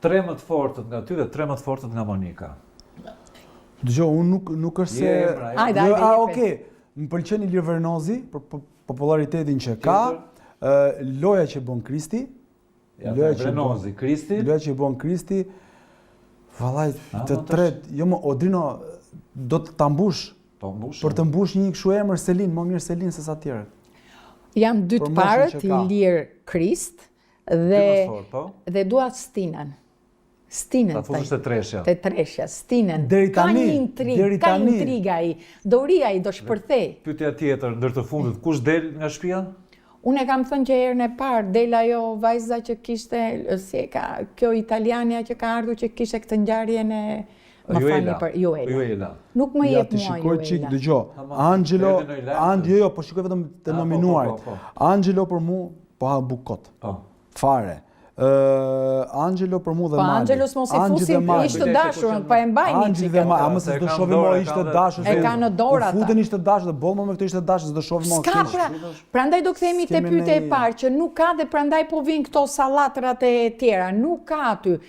3 më të fortët nga ty dhe 3 më të fortët nga Monika. Dëgjoj, unë nuk është se... Hajde, okej. Më pëlqen Ilir Vernozi për popularitetin që ka, loja që bën Kristi, Vernozi, Kristi, loja që bën Kristi, vallaj të tretë, jo më Odrino do të ta mbush. Për të mbush një kështu emër Selin, më mirë Selin se sa të tjerët. Jam dy të parët, Ilir Krist dhe dua Stinën. Stinën. Ta fushësh të treshja. Të treshja, Stinën. Ka një intriga ai. Doria i do shpërthej. Pyetja tjetër, ndër të fundit, kush del nga shtëpia? Unë e kam thënë që herën e parë, del ajo vajza që kishte, kjo italiania që ka ardhur që kishte këtë ngjarjen e Juela. Nuk më jep mua Juela. Çik dëgjoj. Angelo, po shikoj vetëm të nominuarit. Angelo për mua po ha bukot. Fare. Angelo për mua dhe Mali. Po Angelo mos e fusim ishte dashur, po e mbajnë një çik. Ama se do shohim më ishte dashur. E ka në dorë ata. Futen ishte dashur dhe bollmo me këtë ishte dashur, do shohim më keq. Prandaj do kthehemi te pyetja e parë që nuk ka dhe prandaj po vijnë këto sallatrat e tjera, nuk ka aty.